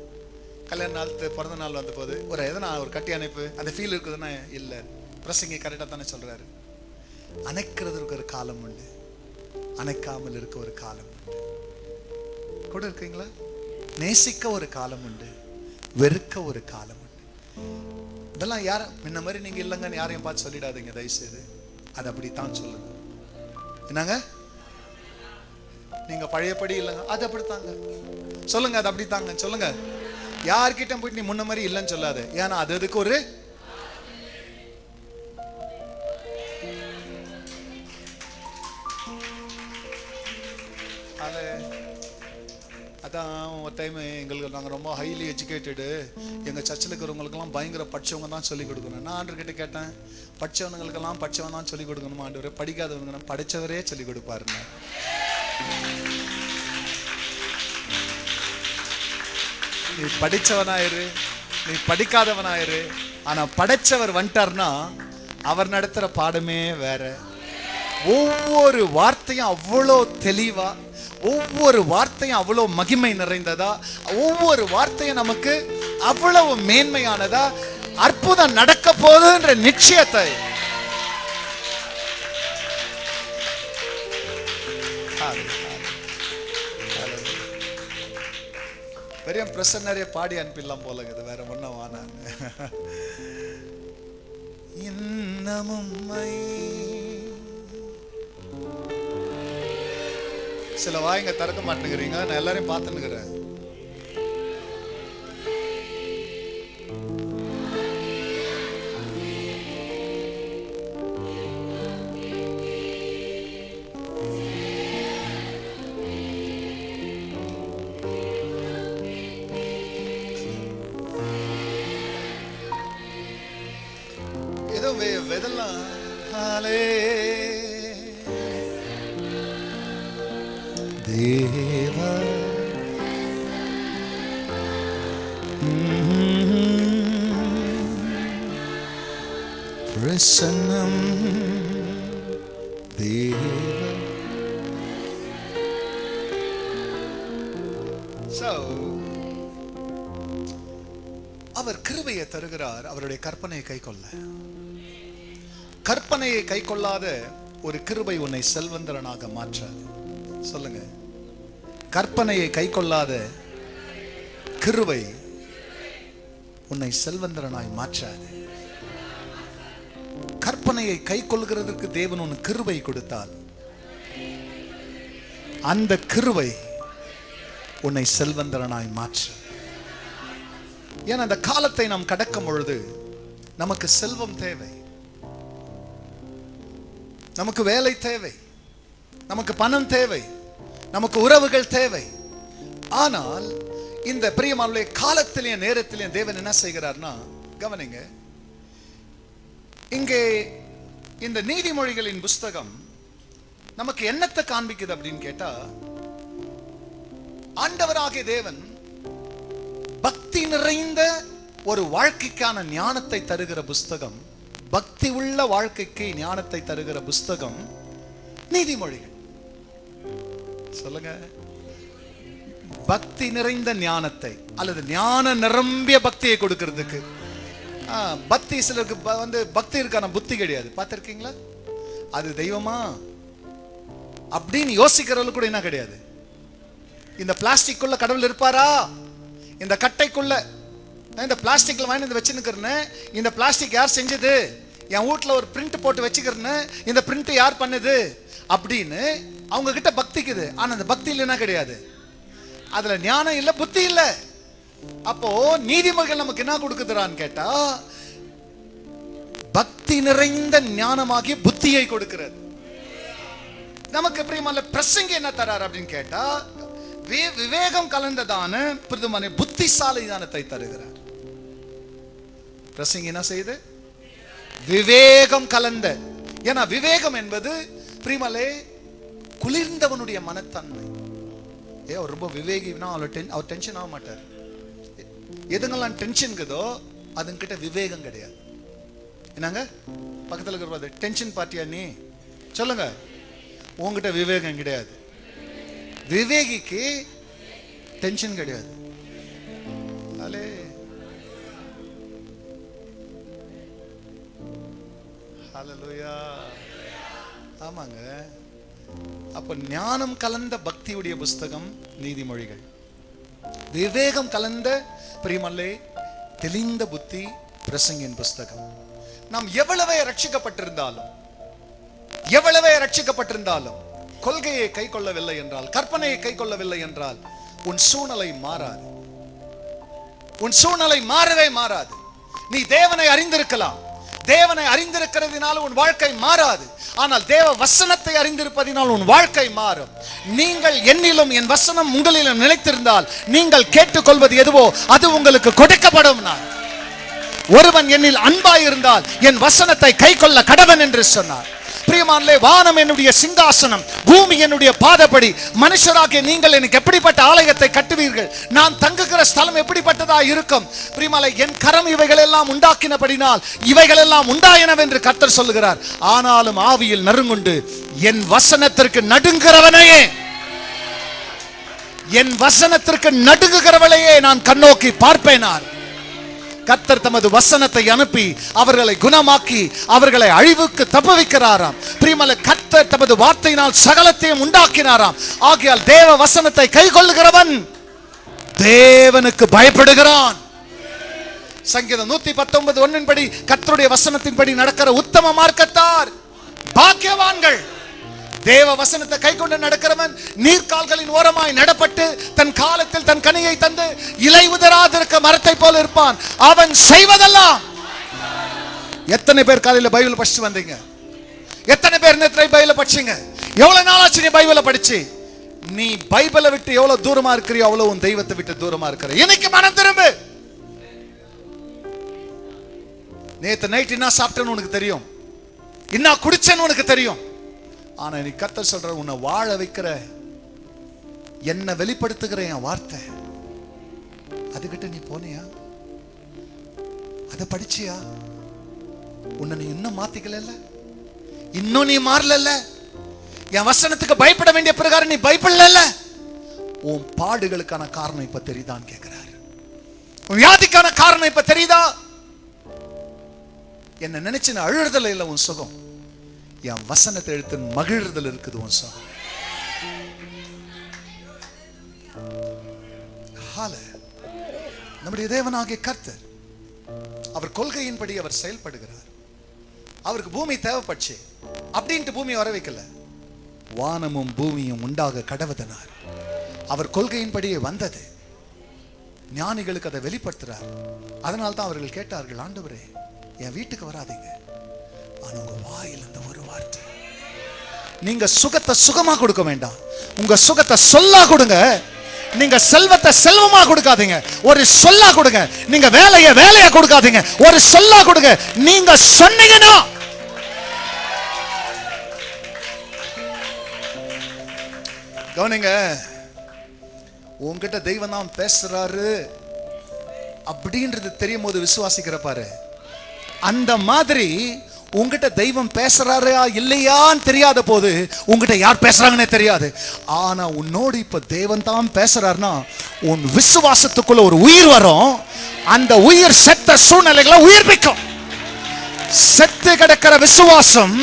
கல்யாண நாள் பிறந்த நாள் வந்த போது ஒரு எதனா ஒரு கட்டி அணைப்பு அந்த ஃபீல் இருக்குதுன்னா இல்லை. பிரசங்கி கரெக்டாக தானே சொல்றாரு. அணைக்கிறதுக்கு ஒரு காலம் உண்டு, அணைக்காமல் இருக்க ஒரு காலம் உண்டு. கூட இருக்கீங்களா? நேசிக்க ஒரு காலம் உண்டு, வெறுக்க ஒரு காலம் உண்டு. இதெல்லாம் யார முன்ன மாதிரி நீங்க இல்லைங்கன்னு யாரையும் பார்த்து சொல்லிடாதீங்க தயவுசெய்து. அது அப்படித்தான் சொல்லுங்க. என்னங்க, நீங்க பழையபடி இல்லைங்க, அது அப்படித்தாங்க சொல்லுங்க. அது அப்படித்தாங்க சொல்லுங்க. யார்கிட்ட போயிட்டு நீ முன்ன மாதிரி இல்லைன்னு சொல்லாத. ஏன்னா அது அதுக்கு ஒரு அதான் ஒரு டைம் எங்களுக்கு நாங்கள் ரொம்ப ஹைலி எஜுகேட்டடு, எங்கள் சர்ச்சில் இருக்கிறவங்களுக்கெல்லாம் பயங்கர படித்தவங்க தான் சொல்லிக் கொடுக்கணும். நான் ஆண்டவர்கிட்ட கேட்டேன், படித்தவனுங்களுக்கெல்லாம் படித்தவன் தான் சொல்லிக் கொடுக்கணுமா ஆண்டவரே, படிக்காதவங்க படித்தவரே சொல்லிக் கொடுப்பாருன்னு. நீ படித்தவனாயிரு, நீ படிக்காதவனாயிரு, ஆனால் படைச்சவர் வந்துட்டார்னா அவர் நடத்துகிற பாடமே வேற. ஒவ்வொரு வார்த்தையும் அவ்வளோ தெளிவா, ஒவ்வொரு வார்த்தையும் அவ்வளோ மகிமை நிறைந்ததா, ஒவ்வொரு வார்த்தையும் நமக்கு அவ்வளவு மேன்மையானதா, அற்புதம் நடக்க போகுதுன்ற நிச்சயத்தை பெரிய பிரசன்னரே பாடி அனுப்பிடலாம் போல இருக்குது, வேற ஒன்னும் வானாங்க. இன்னமும் சில வாய்ங்க திறக்க மாட்டேங்கிறீங்க, நான் எல்லாரையும் பார்த்துன்னுக்கிறேன். ஏதோ வெதெல்லாம் தேவா பிரசன்னம் தேவா. அவர் கிருபையை தருகிறார், அவருடைய கற்பனையை கை கொள்ள. கற்பனையை கை கொள்ளாத ஒரு கிருபை உன்னை செல்வந்தரனாக மாற்றாது. சொல்லுங்க, கற்பனையை கை கொள்ளாத கிருபை உன்னை செல்வந்தரனாய் மாற்றாது. கற்பனையை கை கொள்கிறதற்கு தேவன் உன் கிருபை கொடுத்தால் அந்த கிருபை உன்னை செல்வந்தரனாய் மாற்ற. ஏன்னா அந்த காலத்தை நாம் கடக்கும் பொழுது நமக்கு செல்வம் தேவை, நமக்கு வேலை தேவை, நமக்கு பணம் தேவை, நமக்கு உறவுகள் தேவை. ஆனால் இந்த பிரியமானவர்களே, காலத்திலேயும் நேரத்திலேயும் தேவன் என்ன செய்கிறார்னா, கவனிங்க, இங்கே இந்த நீதிமொழிகளின் புஸ்தகம் நமக்கு என்னத்தை காண்பிக்குது அப்படின்னு கேட்டா, ஆண்டவராகிய தேவன் பக்தி நிறைந்த ஒரு வாழ்க்கைக்கான ஞானத்தை தருகிற புஸ்தகம், பக்தி உள்ள வாழ்க்கைக்கு ஞானத்தை தருகிற புஸ்தகம் நீதிமொழிகள். சொல்லுங்க, பக்தி நிறைந்த ஞானத்தை அல்லது ஞான நிரம்பிய பக்தியை கொடுக்கிறதுக்கு. பக்தி சிலருக்கு பக்தி இருக்கான புத்தி கிடையாது, பார்த்திருக்கீங்களா? அது தெய்வமா அப்படின்னு யோசிக்கிறவங்களுக்கு கூட என்ன கிடையாது. இந்த பிளாஸ்டிக் குள்ள கடவுள் இருப்பாரா, இந்த கட்டைக்குள்ள இந்த பிளாஸ்டிக்ல வாங்கி வச்சுன்னு, இந்த பிளாஸ்டிக் யார் செஞ்சது, என் வீட்டுல ஒரு பிரிண்ட் போட்டு வச்சுக்கிறேன்னு, இந்த பிரிண்ட் யார் பண்ணுது அப்படின்னு அவங்க கிட்ட பக்திக்குது. ஆனா அந்த பக்தியில் என்ன கிடையாது, அதுல ஞானம் இல்ல, புத்தி இல்ல. அப்போ நீதிமொழிகள் நமக்கு என்ன கொடுக்குறான்னு கேட்டா, பக்தி நிறைந்த ஞானமாகிய புத்தியை கொடுக்கிறது. நமக்கு பிரியமான பிரசங்க என்ன தரார் அப்படின்னு கேட்டா, விவேகம் கலந்ததான புத்திசாலி ஞானத்தை தருகிறார். பிரசங்க என்ன செய்யுது, விவேகம் கலந்த. ஏன்னா விவேகம் என்பது பிரியமலே குளிர்ந்தவனுடைய மனத்தன்மை. அவர் ரொம்ப விவேகினா அவர் டென்ஷன் ஆக மாட்டார். எதுங்கெல்லாம் டென்ஷன் இருக்குதோ அதுங்கிட்ட விவேகம் கிடையாது. என்னங்க பக்கத்தில் இருக்கிற டென்ஷன் பார்ட்டியா நீ சொல்லுங்க, உங்ககிட்ட விவேகம் கிடையாது. விவேகிக்கு டென்ஷன் கிடையாது. ஹல்லேலூயா. ஆமாங்க. அப்ப ஞானம் கலந்த பக்தியுடைய புஸ்தகம் நீதிமொழிகள், விவேகம் கலந்த பிரியமல்லே தெளிந்த புத்தி பிரசங்கின் புஸ்தகம். நாம் எவ்வளவே ரட்சிக்கப்பட்டிருந்தாலும் கொள்கையை கை கொள்ளவில்லை என்றால், கற்பனையை கை கொள்ளவில்லை என்றால் உன் சூழ்நிலை மாறாது. உன் சூழ்நிலை மாறவே மாறாது. நீ தேவனை அறிந்திருக்கலாம், தேவனை அறிந்திருக்கிறதுனால உன் வாழ்க்கை மாறாது. ஆனால் தேவ வசனத்தை அறிந்திருப்பதினால் உன் வாழ்க்கை மாறும். நீங்கள் என்னிலும் என் வசனம் உங்களிலும் நிலைத்திருந்தால் நீங்கள் கேட்டுக்கொள்வது எதுவோ அது உங்களுக்கு கொடுக்கப்படும். ஒருவன் என்னில் அன்பாய் இருந்தால் என் வசனத்தை கைக்கொள்ள கடவன் என்று சொன்னார். பிரியமானே, வானம் என்னுடைய சிங்காசனம், பூமி என்னுடைய பாதப்படி. மனுஷராகிய நீங்கள் எனக்கு எப்படிப்பட்ட ஆலயத்தை கட்டுவீர்கள்? நான் தங்குகிற ஸ்தலம் எப்படிப்பட்டதா இருக்கும்? பிரியமானே, என் கரம் இவைகள் எல்லாம் உண்டாக்கினபடினால் இவைகள் எல்லாம் உண்டாயினவென்று கர்த்தர் சொல்லுகிறார். ஆனாலும் ஆவியில் நறுங்குண்டு என் வசனத்திற்கு நடுங்குகிறவனையே, என் வசனத்திற்கு நடுங்குகிறவளையே நான் கண்ணோக்கி பார்ப்பேனார். கர்த்தர் தமது வசனத்தை அனுப்பி அவர்களை குணமாக்கி அவர்களை அழிவுக்கு தப்புவிக்கிறாராம். பிரியமானே, கர்த்தர் தமது வார்த்தையினால் சகலத்தையும் உண்டாக்கினாராம். ஆகையால் தேவ வசனத்தை கைக்கொள்ளுகிறவன் தேவனுக்கு பயப்படுகிறான். சங்கீதம் 119:1 படி கர்த்தருடைய வசனத்தின்படி நடக்கிற உத்தம மார்க்கத்தார் பாக்கியவான்கள். தேவ வசனத்தை கைக்கொண்டு நடக்கிறவன் நீர்க்கால்களின் ஓரமாய் நடப்பட்டு தன் காலத்தில் தன் கனியை தந்து இலை உதராதிருக்க மரத்தை போல இருப்பான். அவன் செய்வதெல்லாம். எத்தனை பேர் காலையில பைபிள் படிச்சு வந்தீங்க? எத்தனை பேர் நேற்று பைபிளை படிச்சீங்க? எவ்வளவு நாளாச்சு நீ பைபிளை படிச்சு? நீ பைபிளை விட்டு எவ்வளவு தூரமா இருக்கிறியோ அவ்வளவு உன் தெய்வத்தை விட்டு தூரமா இருக்கிற. இன்னைக்கு மனம் திரும்பு. நேற்று நைட் என்ன சாப்பிட்டேன்னு உனக்கு தெரியும், என்ன குடிச்சேன்னு உனக்கு தெரியும். ஆனா நீ கர்த்தர் சொல்ற உன்னை வாழ வைக்கிற, என்ன வெளிப்படுத்துகிற என் வார்த்தை, அதுகிட்ட நீ போனியா? அதை படிச்சியா? உன்னை நீ இன்னும் மாத்திக்கல, இன்னும் நீ மாறல. என் வசனத்துக்கு பயப்பட வேண்டிய பிரகாரம் நீ பயப்படல. உன் பாடுகளுக்கான காரணம் இப்ப தெரியுதான்னு கேட்கிறாரு. உன் வியாதிக்கான காரணம் இப்ப தெரியுதா? என்ன நினைச்சு நான் அழுறதுல இல்ல உன் சுகம், என் வசனத்தை எடுத்து மகிழ்றதுல இருக்குது உன் சுகம். நம்முடைய தேவனாகிய கர்த்தர் அவர் கொள்கையின்படி அவர் செயல்படுகிறார். அவருக்கு பூமி தேவைப்பட்டுச்சு அப்படின்ட்டு பூமி வர வைக்கல. வானமும் பூமியும் உண்டாக கடவுதனார். அவர் கொள்கையின்படியே வந்தது. ஞானிகளுக்கு அதை வெளிப்படுத்துறார். அதனால தான் அவர்கள் கேட்டார்கள், ஆண்டவரே என் வீட்டுக்கு வராதீங்க, ஆனா உங்க வாயில் அந்த ஒரு வார்த்தை. நீங்க சுகத்தை சுகமா கொடுக்க வேண்டாம், உங்க சுகத்தை சொல்லா கொடுங்க. நீங்க செல்வத்தை செல்வமா கொடுக்காதீங்க, ஒரு சொல்லா கொடுங்க. நீங்க வேலையா கொடுக்காதீங்க, ஒரு சொல்லா கொடுங்க. நீங்க சொன்னீங்கன்னா கவனிங்க, உங்ககிட்ட தெய்வம் தான் பேசுறாரு அப்படின்றது தெரியும் போது விசுவாசிக்கிற பாரு. அந்த மாதிரி உங்ககிட்ட தெய்வம் பேசுறாரா இல்லையான்னு தெரியாத போது உங்ககிட்ட யார் பேசுறாங்கன்னே தெரியாது. ஆனா உன்னோடு இப்ப தேவன் தான் பேசுறாருன்னா உன் விசுவாசத்துக்குள்ள ஒரு உயிர் வரும். அந்த உயிர் செத்த சூழ்நிலைகளை உயிர்ப்பிக்கும். செத்து கிடக்கிற விசுவாசம்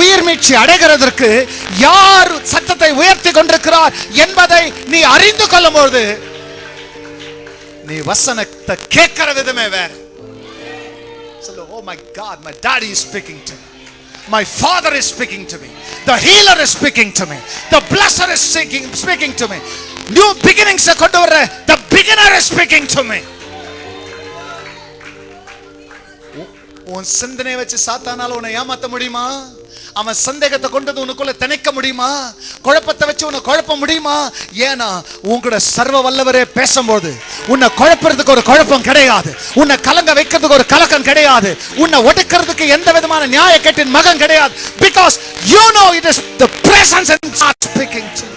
உயிர் மீட்சி அடைகிறதற்கு யார் சத்தத்தை உயர்த்தி கொண்டிருக்கிறார் என்பதை நீ அறிந்து கொள்ளும் போது நீ வசனத்தை கேட்கிற விதமே வேற. Oh my God, my daddy is speaking to me. My father is speaking to me. The healer is speaking to me. The blesser is speaking to me. New beginnings kondu varra, the beginner is speaking to me. உன் சிந்தனை வச்சு சாத்தானால உன்னை ஏமாத்த முடியுமா? அவன் சந்தேகத்தை கொண்டது உனக்குள்ள திணைக்க முடியுமா? குழப்பத்தை வச்சு உன்னை குழப்ப முடியுமா? ஏன்னா உங்களோட சர்வ வல்லவரே பேசும்போது உன்னை குழப்பறதுக்கு ஒரு குழப்பம் கிடையாது, உன்னை கலங்க வைக்கிறதுக்கு ஒரு கலக்கம் கிடையாது, உன்னை ஒடுக்கிறதுக்கு எந்த விதமான நியாய கேட்டின் மகன் கிடையாது. Because you know it is the presence of God speaking to you.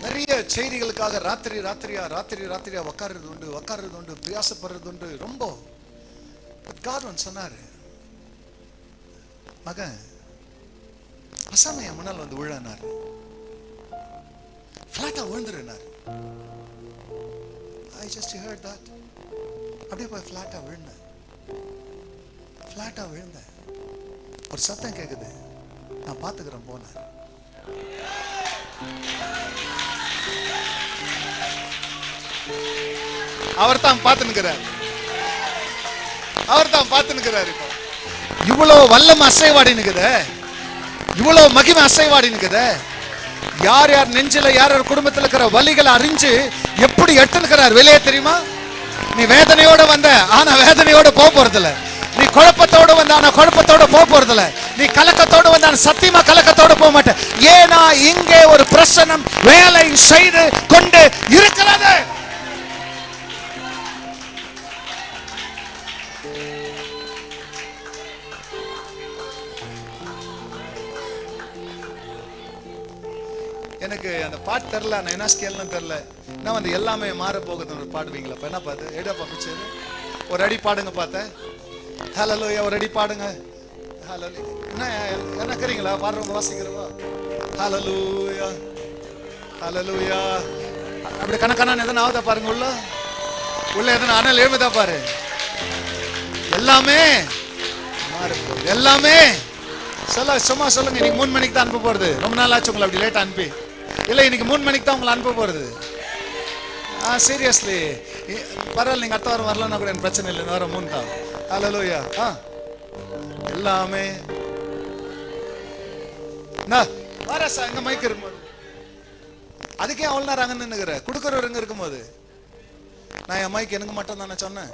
நிறைய செய்திகளுக்காக ராத்திரியா உட்கார்றது உண்டு, பிரயாசப்படுறது உண்டு ரொம்ப. God சொன்னாரு, மகன் அசாமைய முன்னால் வந்து விழனாரு, ஃபிளாட்டா விழுந்துருனாரு. I just heard that. அப்படியே போய் ஃபிளாட்டா விழுந்தேன். ஒரு சத்தம் கேக்குது, நான் பாத்துக்கிறேன் போனார். அவர் தான் பார்த்துக்கிறார். இப்போ இவ்வளவு வல்லம அசைவாடி நிக்குது. இவ்வளவு மகிமை அசைவாடி இருக்குது. யார் யார் நெஞ்சில யார் யார் குடும்பத்தில் இருக்கிற வலிகளை அறிஞ்சு எப்படி எட்டுனுக்கிறார் வெளியே தெரியுமா? நீ வேதனையோட வந்த, ஆனா வேதனையோட போறதில்ல. நீ குழப்பத்தோடு வந்த, ஆனா குழப்பத்தோட போறதில்ல. நீ கலக்கத்தோடு வந்த, சத்தியமா கலக்கத்தோட போக மாட்டேன். ஏன்னா இங்கே ஒரு பிரசன்னம் வேலை செய்து கொண்டு இருக்கிறது. எனக்கு அந்த பாட்டு தெரியல, நான் என்ன ஸ்கேல்னு தெரியல. நான் வந்து எல்லாமே மாற போகுதுன்னு பாடுவீங்களா? என்ன பார்த்து எடுப்பா பிடிச்சது ஒரு அடி பாடுங்க பார்த்தேன். ஹல்லேலூயா ஒரு அடி பாடுங்க. என்ன என்னக்கிறீங்களா? பாடுறவங்க வாசிக்கிறவா? ஹல்லேலூயா ஹல்லேலூயா. அப்படி கணக்கான எதனா ஆகுதா பாருங்க. உள்ள எதனா அனல் எழுதா பாரு. எல்லாமே மாற போகுது. எல்லாமே சும்மா சொல்லுங்க. இன்னைக்கு 3 மணிக்கு தான் அனுப்ப போறது. ரொம்ப நாள் ஆச்சு உங்களை அப்படி லேட்டா அனுப்பி. இல்லை, இன்னைக்கு 3 மணிக்கு தான் உங்களை அனுப்ப போறது. சீரியஸ்லி பரவாயில்ல. நீங்க அடுத்த வாரம் வரலன்னா கூட எனக்கு பிரச்சனை இல்லை. வர 3 தான். ஹல்லேலூயா. எல்லாமே வரசா எங்க மைக் இருக்கும்போது அதுக்கே அவ்வளோ நேரம் அங்கே நின்னுக்கிற கொடுக்குறவர் எங்க இருக்கும்போது நான் என் மைக் எனக்கு மட்டும் தானே சொன்னேன்.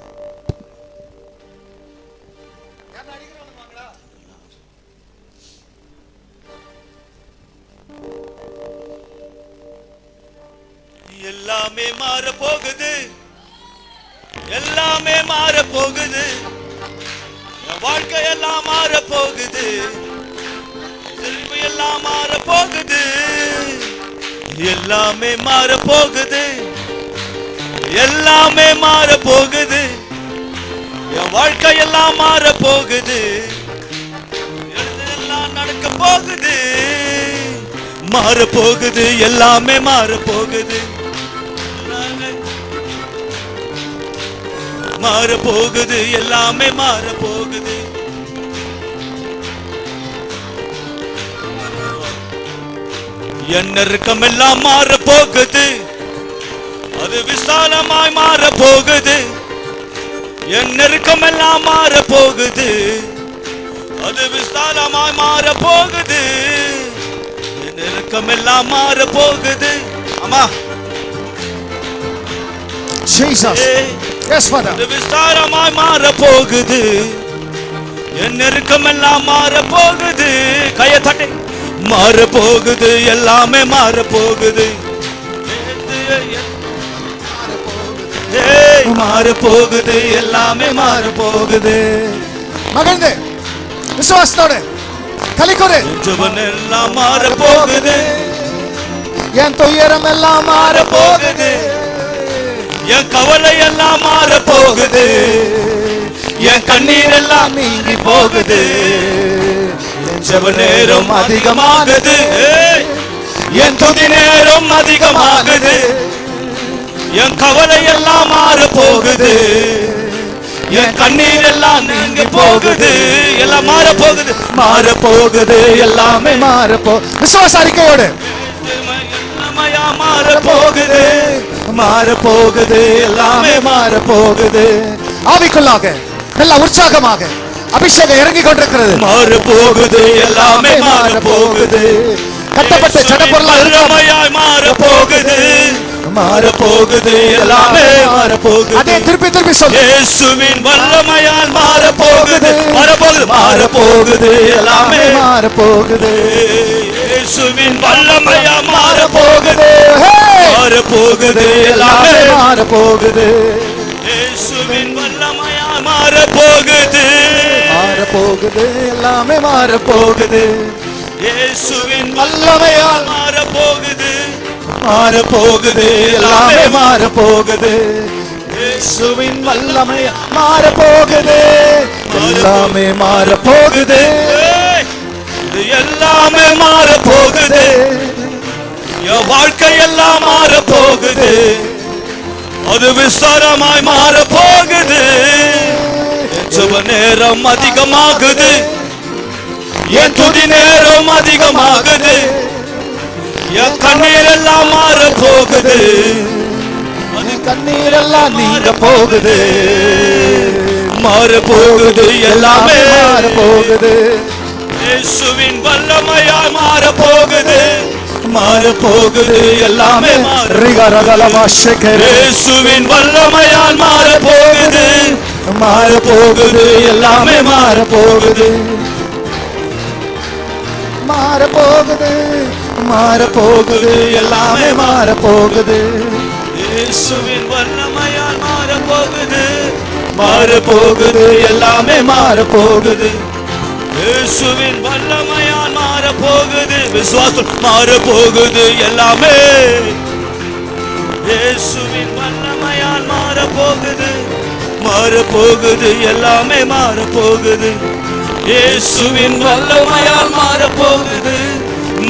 எல்லாமே மாற போகுது, எல்லாமே மாற போகுது, என் வாழ்க்கை எல்லாம் மாற போகுது, செல்வி எல்லாம் மாற போகுது, எல்லாமே மாற போகுது, எல்லாமே மாற போகுது, என் வாழ்க்கை எல்லாம் மாற போகுது, எல்லாம் நடக்க போகுது, மாற போகுது, எல்லாமே மாற போகுது, மாற போகுது, எல்லாமே மாற போகுது. என் நெருக்கம் எல்லாம் மாற போகுது, அது விசாலமாய் மாற போகுது. என் நெருக்கம் எல்லாம் மாற போகுது, அது விசாலமாய் மாற போகுது. என் நெருக்கம் எல்லாம் மாற போகுது. ஆமா Jesus. Yes, Father. அது விசாலமாய் மாற போகுது, என் நெருக்கம் எல்லாம் மாற போகுது. கையை தட்டி மாற போகுது, எல்லாமே மாற போகுது, மாற போகுது, எல்லாமே மாற போகுது. மகிழ்ந்து விசுவாசத்தோடு கலிக்கொரு ஜீவன் எல்லாம் மாற போகுது, என் துயரம் எல்லாம் மாற போகுது, என் கவலை எல்லாம் மாற போகுது, என் கண்ணீர் எல்லாம் நீங்கி போகுது. என் ஜெப நேரம் அதிகமாகுது, என் துதி நேரம் அதிகமாகுது, என் கவலை எல்லாம் மாற போகுது, என் கண்ணீர் எல்லாம் நீங்கி போகுது. எல்லாம் மாற போகுது, மாற போகுது, எல்லாமே மாற போகுது. விசுவாச அறிக்கையோடு மாற போகுது, மாற போகுது, எல்லாமே மாற போகுது. ஆவிக்குள்ளாக நல்ல உற்சாகமாக அபிஷேகம் இறங்கி கொண்டிருக்கிறது. மாற போகுது, எல்லாமே மாற போகுது. கட்டப்பட்ட ஜடப்பொருளாய் மாற போகுது, மாற போகுது, எல்லாமே மாற போகுது. அதே திருப்பி திருப்பி சொல்லு. இயேசுவின் வல்லமையால் மாற போகுது, மாற போகுது, மாற போகுது, எல்லாமே மாற போகுது. இயேசுவின் வல்லமையால் மாற போகுது, மாற போகுது, எல்லாமே மாற போகுது. இயேசுவின் வல்லமையால் மாற போகுது, மாற போகுது, எல்லாமே மாற போகுது. இயேசுவின் வல்லமையால் மாற போகுது, மாற போகுது, எல்லாமே மாற போகுது. இயேசுவின் வல்லமை மாற போகுது, எல்லாமே மாற போகுது, எல்லாமே மாற போகுது. என் வாழ்க்கை எல்லாம் மாற போகுது, அது விசாரமாய் மாற போகுது. ஜெப நேரம் அதிகமாகுது, என் துதி நேரம் அதிகமாகுது, என் கண்ணீர் எல்லாம் மாற போகுது, கண்ணீர் எல்லாம் நீங்க போகுது, மாற போகுது, எல்லாமே மாற போகுது. இயேசுவின் வல்லமையால் மாற போகுது, மாற போகுது, எல்லாமே இயேசுவின் வல்லமையால் மாற போகுது, மாற போகுது, எல்லாமே மாற போகுது, மாற போகுது, மாற போகுது, எல்லாமே மாற போகுது. இயேசுவின் வல்லமையால் மாற போகுது, மாற போகுது, எல்லாமே மாற போகுது. இயேசுவின் வல்லமையால் மாற போகுது, விசுவாசம் மாற போகுது, எல்லாமே இயேசுவின் வல்லமையால் மாற போகுது, மாற போகுது, எல்லாமே மாற போகுது. இயேசுவின் வல்லமையால் மாற போகுது,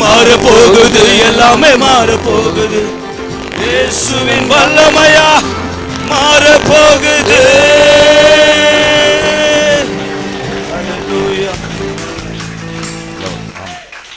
மாற போகுது, எல்லாமே மாற போகுது. இயேசுவின் வல்லமையா மாற போகுது.